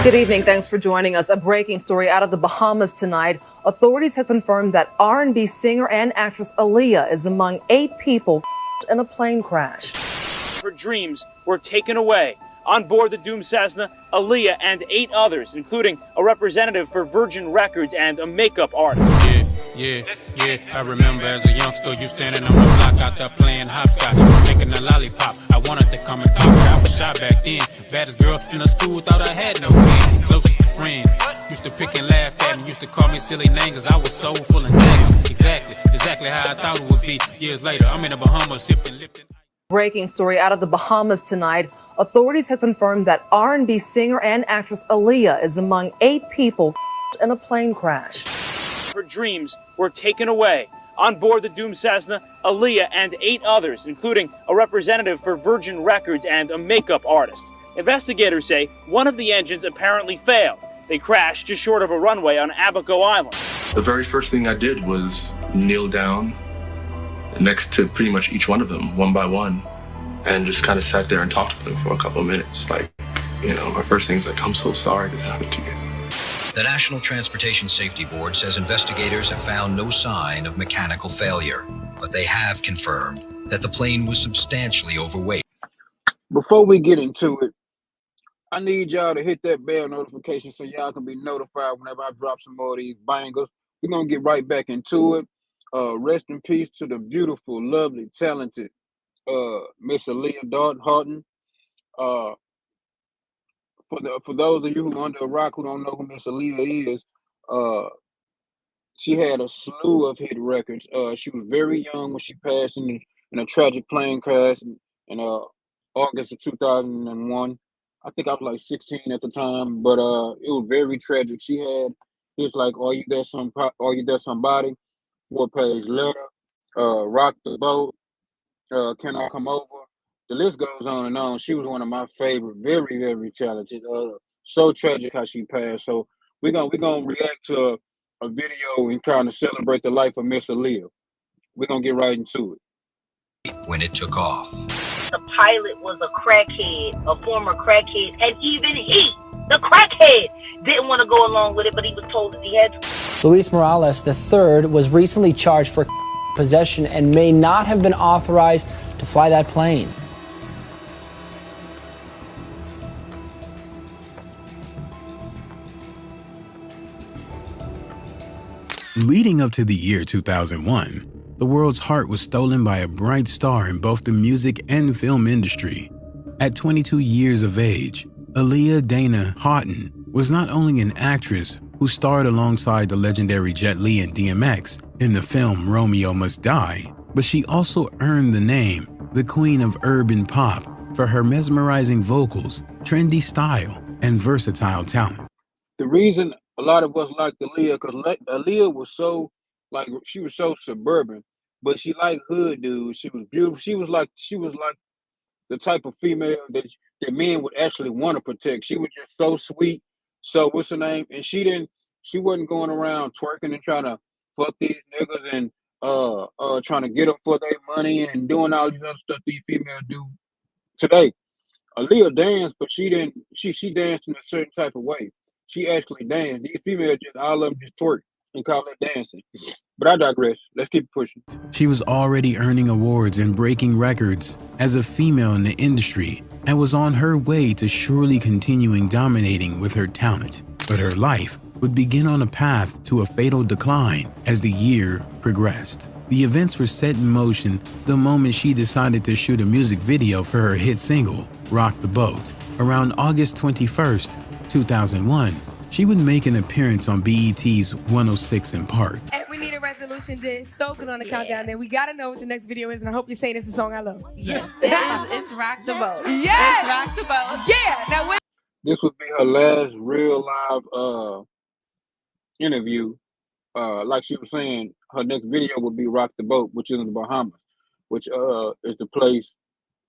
Good evening. Thanks for joining us. A breaking story out of the Bahamas tonight. Authorities have confirmed that R&B singer and actress Aaliyah is among 8 people in a plane crash. Her dreams were taken away. On board the doomed Cessna, Aaliyah and 8 others, including a representative for Virgin Records and a makeup artist. Yeah. I remember as a youngster, you standing on the block out there playing hopscotch, making a lollipop. I wanted to come and talk, but I was shy back then. Baddest girl in the school, thought I had no friends. Closest to friends, used to pick and laugh at me, used to call me silly names, cause I was soulful and tacky. Exactly how I thought it would be. Years later, I'm in the Bahamas sipping Lipton. Breaking story out of the Bahamas tonight. Authorities have confirmed that R&B singer and actress Aaliyah is among 8 people in a plane crash. Her dreams were taken away. On board the doomed Cessna, Aaliyah and 8 others, including a representative for Virgin Records and a makeup artist. Investigators say one of the engines apparently failed. They crashed just short of a runway on Abaco Island. The very first thing I did was kneel down next to pretty much each one of them, one by one, and just kind of sat there and talked to them for a couple of minutes. Like, my first thing is like, I'm so sorry this happened to you. The National Transportation Safety Board says investigators have found no sign of mechanical failure, but they have confirmed that the plane was substantially overweight. Before we get into it, I need y'all to hit that bell notification so y'all can be notified whenever I drop some more of these bangers. We're going to get right back into it. Rest in peace to the beautiful, lovely, talented Miss Aaliyah Haughton. For those of you who are under a rock who don't know who Miss Aaliyah is, she had a slew of hit records. She was very young when she passed in a tragic plane crash in August of 2001. I think I was like 16 at the time, but it was very tragic. She had hits like "Are You There Somebody," 4-page letter, "Rock the Boat," "Can I Come Over?" The list goes on and on. She was one of my favorite, very, very talented. So tragic how she passed. So we're gonna react to a video and kind of celebrate the life of Miss Aaliyah. We're gonna get right into it. When it took off. The pilot was a crackhead, a former crackhead, and even he, the crackhead, didn't want to go along with it, but he was told that he had to. Luis Morales III was recently charged for possession and may not have been authorized to fly that plane. Leading up to the year 2001, the world's heart was stolen by a bright star in both the music and film industry. At 22 years of age, Aaliyah Haughton was not only an actress who starred alongside the legendary Jet Li and DMX in the film Romeo Must Die, but she also earned the name the Queen of Urban Pop for her mesmerizing vocals, trendy style, and versatile talent. The reason a lot of us liked Aaliyah, because Aaliyah was so, she was so suburban, but she liked hood dudes. She was beautiful. She was like the type of female that men would actually want to protect. She was just so sweet. So what's her name? And she wasn't going around twerking and trying to fuck these niggas and trying to get them for their money and doing all these other stuff these females do today. Aaliyah danced, but she danced in a certain type of way. She actually danced. These females all of them just twerk and call it dancing. But I digress. Let's keep pushing. She was already earning awards and breaking records as a female in the industry and was on her way to surely continuing dominating with her talent. But her life would begin on a path to a fatal decline as the year progressed. The events were set in motion the moment she decided to shoot a music video for her hit single, Rock the Boat. Around August 21st, 2001, she would make an appearance on BET's 106 in Park. And we need a resolution. Did so good on the countdown. Then we gotta know what the next video is, and I hope you're saying it's a song I love. Yes, it is. It's Rock the Boat. Yes, it's Rock the Boat. Yeah. Now when this would be her last real live interview. Like she was saying, her next video would be Rock the Boat, which is in the Bahamas, which is the place.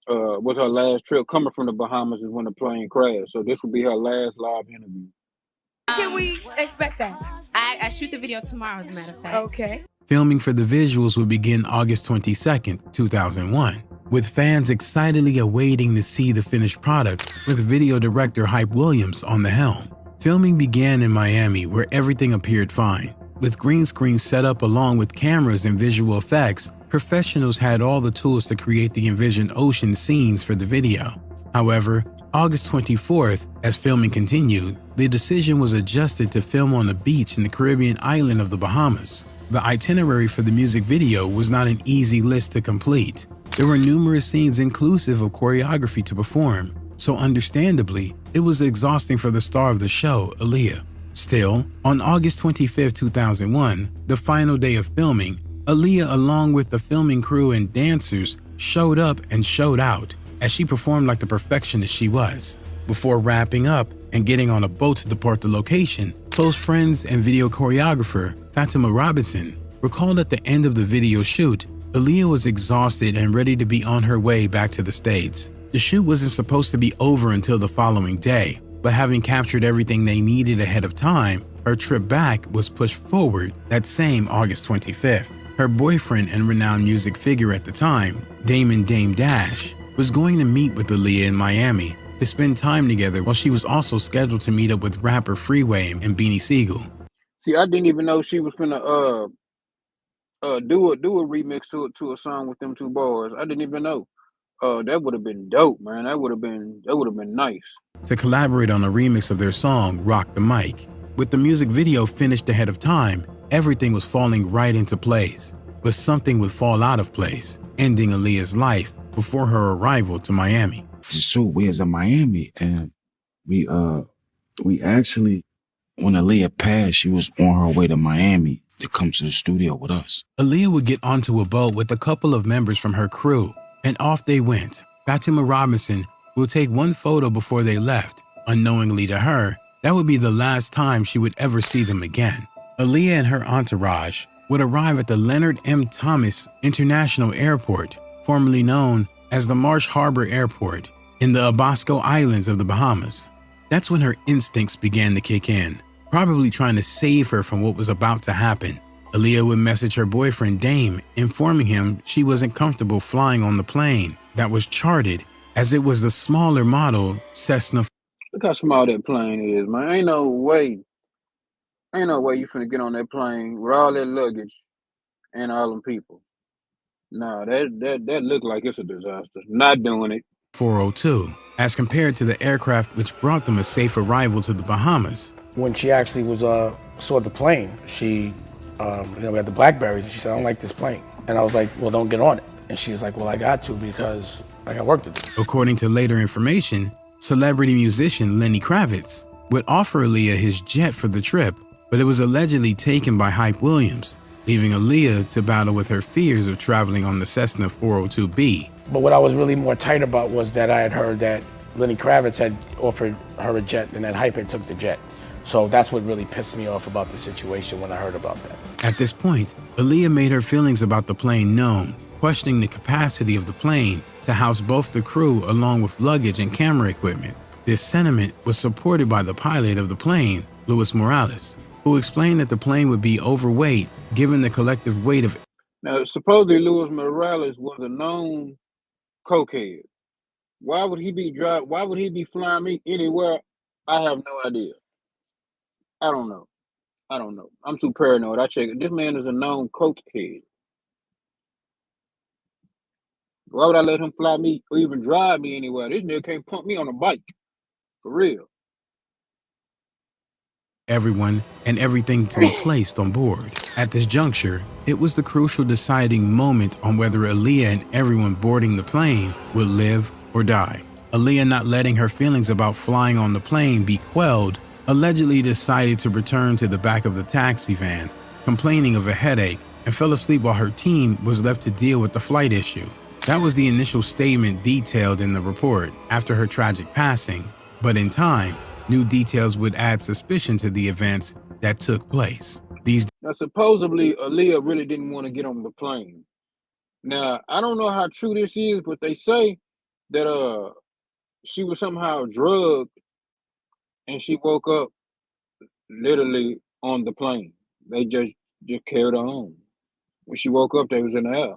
Was her last trip coming from the Bahamas is when the plane crashed. So this would be her last live interview. can we expect that? I shoot the video tomorrow, as a matter of fact. Okay. Filming for the visuals would begin August 22nd, 2001, with fans excitedly awaiting to see the finished product with video director Hype Williams on the helm. Filming began in Miami, where everything appeared fine. With green screens set up along with cameras and visual effects, professionals had all the tools to create the envisioned ocean scenes for the video. However, August 24th, as filming continued, the decision was adjusted to film on a beach in the Caribbean island of the Bahamas. The itinerary for the music video was not an easy list to complete. There were numerous scenes inclusive of choreography to perform, so understandably, it was exhausting for the star of the show, Aaliyah. Still, on August 25, 2001, the final day of filming, Aaliyah, along with the filming crew and dancers, showed up and showed out as she performed like the perfectionist she was. Before wrapping up and getting on a boat to depart the location, close friends and video choreographer Fatima Robinson recalled at the end of the video shoot, Aaliyah was exhausted and ready to be on her way back to the States. The shoot wasn't supposed to be over until the following day, but having captured everything they needed ahead of time, her trip back was pushed forward that same August 25th. Her boyfriend and renowned music figure at the time, Dame Dash, was going to meet with Aaliyah in Miami to spend time together, while she was also scheduled to meet up with rapper Freeway and Beanie Siegel. See, I didn't even know she was gonna do a remix to a song with them two boys. I didn't even know. That would have been dope, man. That would have been nice. To collaborate on a remix of their song, Rock the Mic. With the music video finished ahead of time, everything was falling right into place. But something would fall out of place, ending Aaliyah's life before her arrival to Miami. The shoot, we was in Miami, and we actually, when Aaliyah passed, she was on her way to Miami to come to the studio with us. Aaliyah would get onto a boat with a couple of members from her crew, and off they went. Fatima Robinson will take one photo before they left. Unknowingly to her, that would be the last time she would ever see them again. Aaliyah and her entourage would arrive at the Leonard M. Thomas International Airport, formerly known as the Marsh Harbor Airport, in the Abasco Islands of the Bahamas. That's when her instincts began to kick in, probably trying to save her from what was about to happen. Aaliyah would message her boyfriend Dame, informing him she wasn't comfortable flying on the plane that was charted, as it was the smaller model Cessna. Look how small that plane is, man. Ain't no way you finna get on that plane with all that luggage and all them people. Nah, that look like it's a disaster. Not doing it. 402, as compared to the aircraft which brought them a safe arrival to the Bahamas. When she actually saw the plane, she, we had the Blackberries, and she said, "I don't like this plane." And I was like, "Well, don't get on it." And she was like, "Well, I got to because I got work to do." According to later information, celebrity musician Lenny Kravitz would offer Aaliyah his jet for the trip, but it was allegedly taken by Hype Williams, leaving Aaliyah to battle with her fears of traveling on the Cessna 402B. But what I was really more tight about was that I had heard that Lenny Kravitz had offered her a jet and that Hype had took the jet. So that's what really pissed me off about the situation when I heard about that. At this point, Aaliyah made her feelings about the plane known, questioning the capacity of the plane to house both the crew along with luggage and camera equipment. This sentiment was supported by the pilot of the plane, Luis Morales, who explained that the plane would be overweight given the collective weight of... Now, supposedly Luis Morales was a known cokehead. Why would he be flying me anywhere? I have no idea. I don't know. I'm too paranoid. I check it. This man is a known cokehead. Why would I let him fly me or even drive me anywhere? This nigga can't pump me on a bike. For real. Everyone and everything to be placed on board. At this juncture, it was the crucial deciding moment on whether Aaliyah and everyone boarding the plane would live or die. Aaliyah, not letting her feelings about flying on the plane be quelled, allegedly decided to return to the back of the taxi van, complaining of a headache, and fell asleep while her team was left to deal with the flight issue. That was the initial statement detailed in the report after her tragic passing, but in time, new details would add suspicion to the events that took place. Now, supposedly, Aaliyah really didn't want to get on the plane. Now, I don't know how true this is, but they say that she was somehow drugged and she woke up literally on the plane. They just carried her home. When she woke up, they was in the air.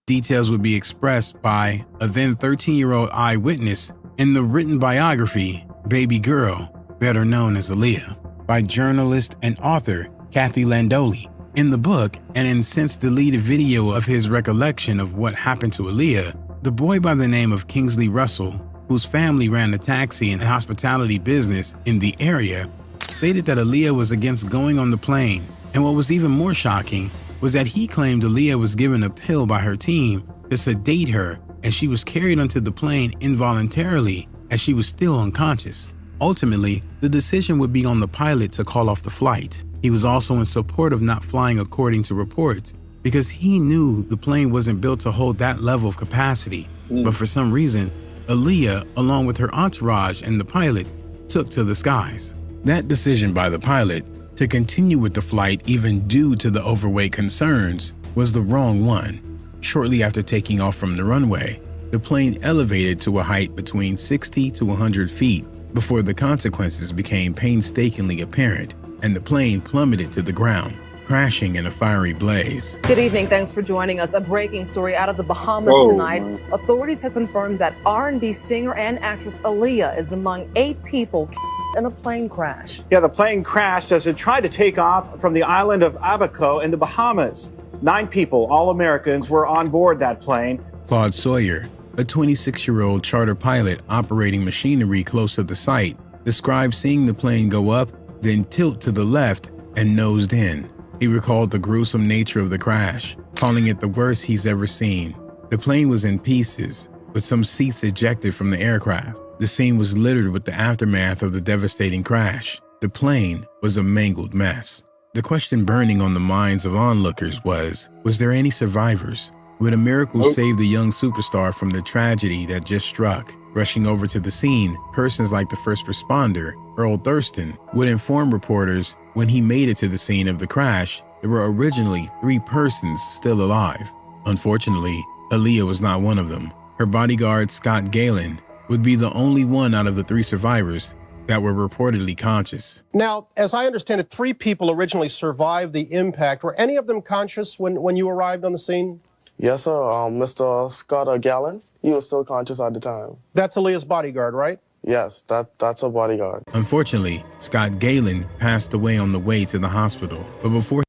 Details would be expressed by a then 13-year-old eyewitness in the written biography, baby girl, better known as Aaliyah, by journalist and author Kathy Landoli. In the book, and in since deleted video of his recollection of what happened to Aaliyah, the boy by the name of Kingsley Russell, whose family ran a taxi and hospitality business in the area, stated that Aaliyah was against going on the plane. And what was even more shocking was that he claimed Aaliyah was given a pill by her team to sedate her, and she was carried onto the plane involuntarily as she was still unconscious. Ultimately, the decision would be on the pilot to call off the flight. He was also in support of not flying according to reports because he knew the plane wasn't built to hold that level of capacity. But for some reason, Aaliyah, along with her entourage and the pilot, took to the skies. That decision by the pilot to continue with the flight even due to the overweight concerns was the wrong one. Shortly after taking off from the runway, the plane elevated to a height between 60 to 100 feet before the consequences became painstakingly apparent and the plane plummeted to the ground, crashing in a fiery blaze. Good evening. Thanks for joining us. A breaking story out of the Bahamas tonight. Authorities have confirmed that R&B singer and actress Aaliyah is among 8 people in a plane crash. Yeah, the plane crashed as it tried to take off from the island of Abaco in the Bahamas. 9 people, all Americans, were on board that plane. Claude Sawyer, a 26-year-old charter pilot operating machinery close to the site, described seeing the plane go up, then tilt to the left and nosed in. He recalled the gruesome nature of the crash, calling it the worst he's ever seen. The plane was in pieces, with some seats ejected from the aircraft. The scene was littered with the aftermath of the devastating crash. The plane was a mangled mess. The question burning on the minds of onlookers was there any survivors? Would a miracle save the young superstar from the tragedy that just struck? Rushing over to the scene, persons like the first responder, Earl Thurston, would inform reporters when he made it to the scene of the crash, there were originally 3 persons still alive. Unfortunately, Aaliyah was not one of them. Her bodyguard, Scott Galen, would be the only one out of the 3 survivors that were reportedly conscious. Now, as I understand it, 3 people originally survived the impact. Were any of them conscious when you arrived on the scene? Yes, sir. Mr. Scott Gallen, he was still conscious at the time. That's Aaliyah's bodyguard, right? Yes, that's her bodyguard. Unfortunately, Scott Galen passed away on the way to the hospital, but before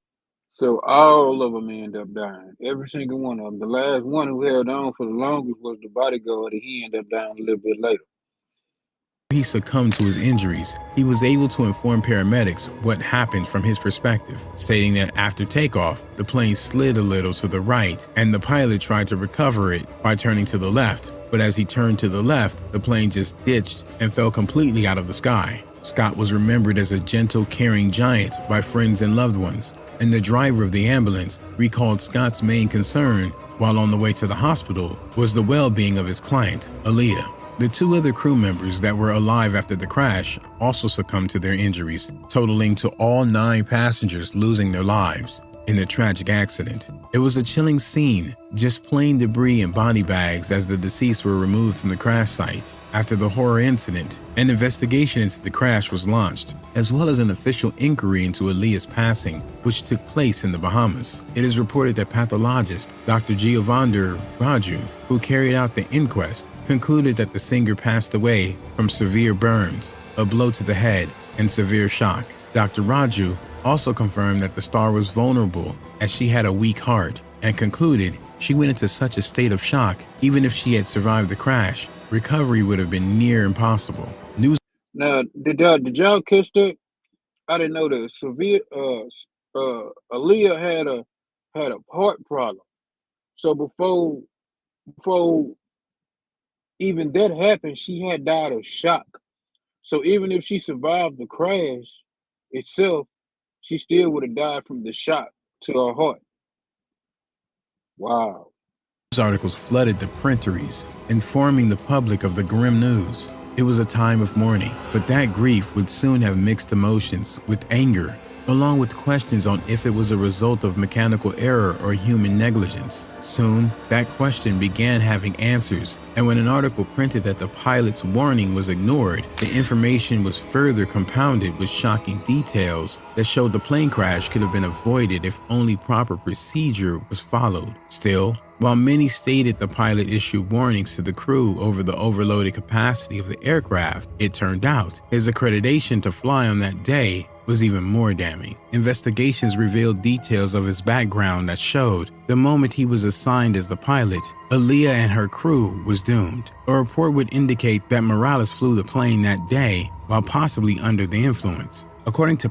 So all of them end up dying. Every single one of them. The last one who held on for the longest was the bodyguard, and he ended up dying a little bit later. he succumbed to his injuries, he was able to inform paramedics what happened from his perspective, stating that after takeoff, the plane slid a little to the right and the pilot tried to recover it by turning to the left. But as he turned to the left, the plane just ditched and fell completely out of the sky. Scott was remembered as a gentle, caring giant by friends and loved ones, and the driver of the ambulance recalled Scott's main concern while on the way to the hospital was the well-being of his client, Aaliyah. The 2 other crew members that were alive after the crash also succumbed to their injuries, totaling to all 9 passengers losing their lives in the tragic accident. It was a chilling scene, just plain debris and body bags as the deceased were removed from the crash site. After the horror incident, an investigation into the crash was launched, as well as an official inquiry into Aaliyah's passing, which took place in the Bahamas. It is reported that pathologist Dr. Giovanni Raju, who carried out the inquest, concluded that the singer passed away from severe burns, a blow to the head, and severe shock. Dr. Raju also confirmed that the star was vulnerable as she had a weak heart, and concluded she went into such a state of shock, even if she had survived the crash, recovery would have been near impossible. News. Now, did y'all catch that? I didn't know that severe. Aaliyah had a heart problem. So before even that happened, she had died of shock. So even if she survived the crash itself, she still would have died from the shock to her heart. Wow. News articles flooded the printeries, informing the public of the grim news. It was a time of mourning, but that grief would soon have mixed emotions with anger along with questions on if it was a result of mechanical error or human negligence. Soon, that question began having answers, and when an article printed that the pilot's warning was ignored, the information was further compounded with shocking details that showed the plane crash could have been avoided if only proper procedure was followed. Still, while many stated the pilot issued warnings to the crew over the overloaded capacity of the aircraft, it turned out his accreditation to fly on that day was even more damning. Investigations revealed details of his background that showed the moment he was assigned as the pilot, Aaliyah and her crew was doomed. A report would indicate that Morales flew the plane that day while possibly under the influence. According to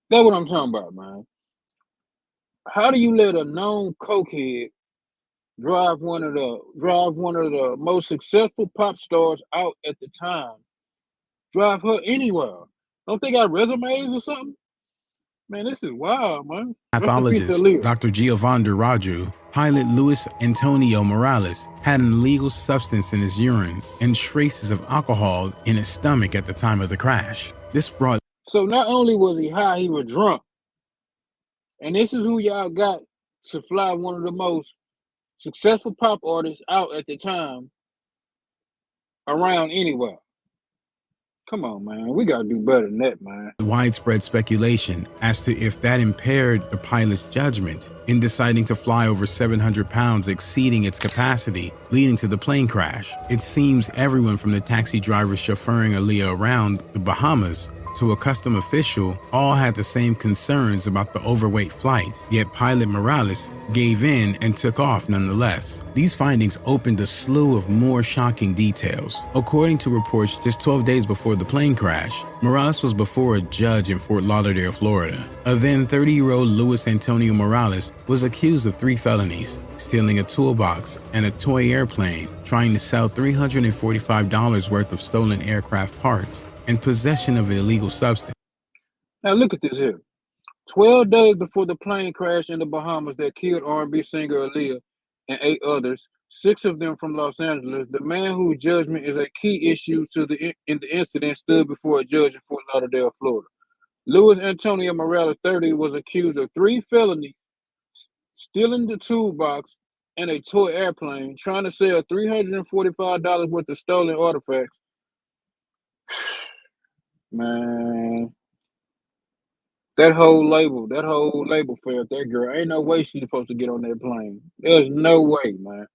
That's what I'm talking about, man. How do you let a known cokehead drive one of the most successful pop stars out at the time? Drive her anywhere? Don't they got resumes or something? Man, this is wild, man. Pathologist Dr. Giovanni Raju, pilot Luis Antonio Morales had an illegal substance in his urine and traces of alcohol in his stomach at the time of the crash. This brought... So not only was he high, he was drunk. And this is who y'all got to fly one of the most successful pop artists out at the time around anywhere. Come on, man. We got to do better than that, man. Widespread speculation as to if that impaired the pilot's judgment in deciding to fly over 700 pounds, exceeding its capacity, leading to the plane crash. It seems everyone from the taxi driver chauffeuring Aaliyah around the Bahamas to a custom official all had the same concerns about the overweight flight, yet pilot Morales gave in and took off nonetheless. These findings opened a slew of more shocking details. According to reports, just 12 days before the plane crash, Morales was before a judge in Fort Lauderdale, Florida. A then 30-year-old Luis Antonio Morales was accused of 3 felonies: stealing a toolbox and a toy airplane, trying to sell $345 worth of stolen aircraft parts, and possession of an illegal substance. Now look at this here. 12 days before the plane crash in the Bahamas that killed R&B singer Aaliyah and 8 others, 6 of them from Los Angeles, the man whose judgment is a key issue in the incident stood before a judge in Fort Lauderdale, Florida. Luis Antonio Morales, 30, was accused of 3 felonies: stealing the toolbox and a toy airplane, trying to sell $345 worth of stolen artifacts. Man, that whole label failed that girl. Ain't no way she's supposed to get on that plane. There's no way, man.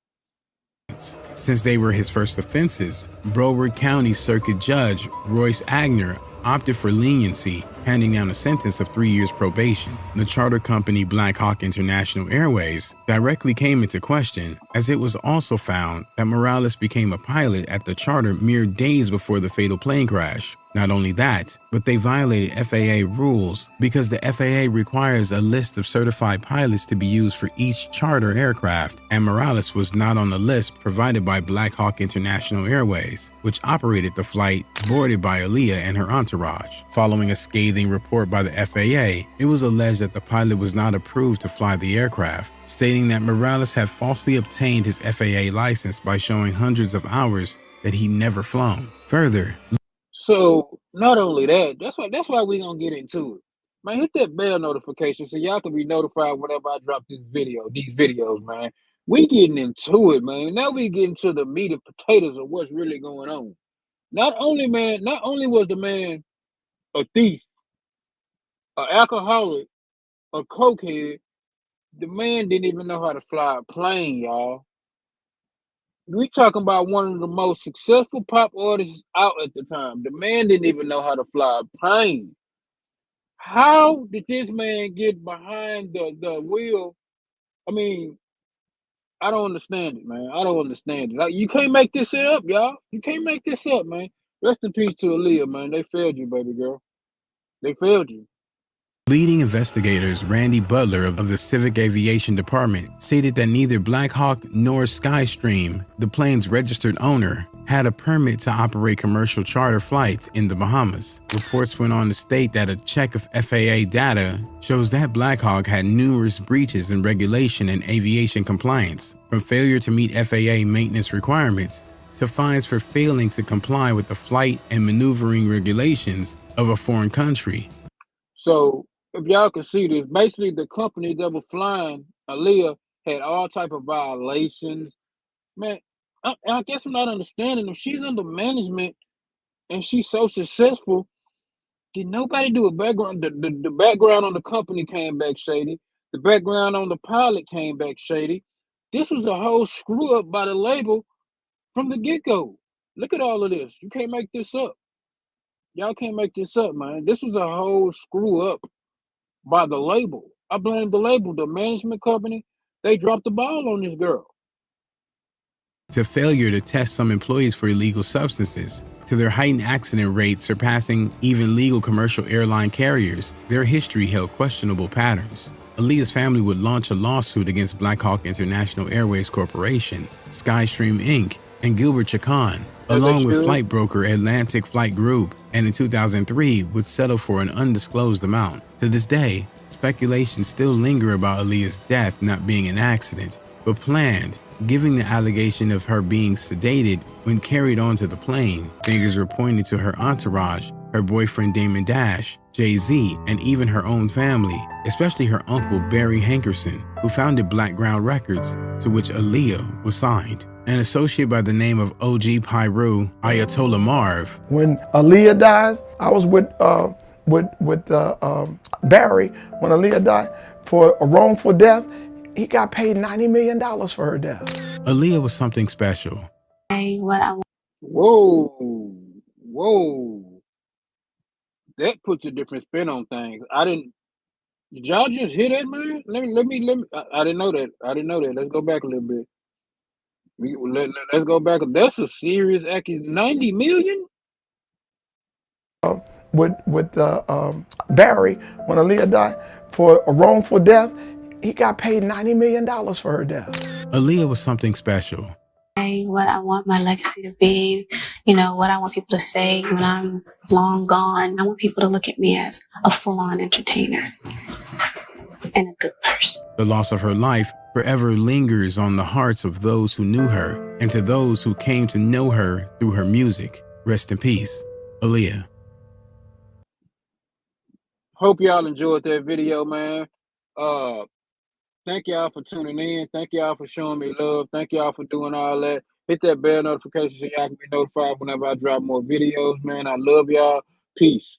Since they were his first offenses, Broward County Circuit Judge Royce Agner opted for leniency, handing down a sentence of 3 years probation. The charter company Black Hawk International Airways directly came into question, as it was also found that Morales became a pilot at the charter mere days before the fatal plane crash. Not only that, but they violated FAA rules because the FAA requires a list of certified pilots to be used for each charter aircraft, and Morales was not on the list provided by Black Hawk International Airways, which operated the flight boarded by Aaliyah and her entourage. Following a scathing report by the FAA, it was alleged that the pilot was not approved to fly the aircraft, stating that Morales had falsely obtained his FAA license by showing hundreds of hours that he'd never flown. Further, so not only that, that's why we gonna get into it. Man, hit that bell notification so y'all can be notified whenever I drop these videos, man. We getting into it, man. Now we getting to the meat and potatoes of what's really going on. Not only was the man a thief, an alcoholic, a cokehead, the man didn't even know how to fly a plane, y'all. We talking about one of the most successful pop artists out at the time. The man didn't even know how to fly a plane. How did this man get behind the wheel? I mean, I don't understand it, man. I don't understand it. Like, you can't make this shit up, y'all. You can't make this up, man. Rest in peace to Aaliyah, man. They failed you, baby girl. They failed you. leading investigators Randy Butler of the Civic Aviation Department stated that neither Black Hawk nor Skystream, the plane's registered owner, had a permit to operate commercial charter flights in the Bahamas. Reports went on to state that a check of FAA data shows that Black Hawk had numerous breaches in regulation and aviation compliance, from failure to meet FAA maintenance requirements to fines for failing to comply with the flight and maneuvering regulations of a foreign country. So if y'all can see this, basically the company that was flying Aaliyah had all type of violations. Man, I guess I'm not understanding. If she's under management and she's so successful, did nobody do a background? The background on the company came back shady. The background on the pilot came back shady. This was a whole screw up by the label from the get-go. Look at all of this. You can't make this up. Y'all can't make this up, man. This was a whole screw up by the label. I blame the label, the management company. They dropped the ball on this girl. To failure to test some employees for illegal substances, to their heightened accident rates surpassing even legal commercial airline carriers, their history held questionable patterns. Aaliyah's family would launch a lawsuit against Black Hawk International Airways Corporation, Skystream Inc., and Gilbert Chacon, along with flight broker Atlantic Flight Group, and in 2003 would settle for an undisclosed amount. To this day, speculations still linger about Aaliyah's death not being an accident, but planned, giving the allegation of her being sedated when carried onto the plane. Fingers were pointed to her entourage, her boyfriend Damon Dash, Jay-Z, and even her own family, especially her uncle Barry Hankerson, who founded Blackground Records, to which Aaliyah was signed. An associate by the name of OG Pyru, Ayatollah Marv. When Aaliyah dies, I was with Barry when Aaliyah died for a wrongful death. He got paid $90 million for her death. Aaliyah was something special. Whoa, whoa. That puts a different spin on things. Did y'all just hear that, man? Let me. I didn't know that. Let's go back a little bit. Let's go back. That's a serious accusation. 90 million? With Barry when Aaliyah died for a wrongful death. He got paid $90 million for her death. Aaliyah was something special. What I want my legacy to be, what I want people to say when I'm long gone. I want people to look at me as a full-on entertainer and a good person. The loss of her life forever lingers on the hearts of those who knew her and to those who came to know her through her music. Rest in peace, Aaliyah. Hope y'all enjoyed that video, man. Thank y'all for tuning in. Thank y'all for showing me love. Thank y'all for doing all that. Hit that bell notification so y'all can be notified whenever I drop more videos, man. I love y'all. Peace.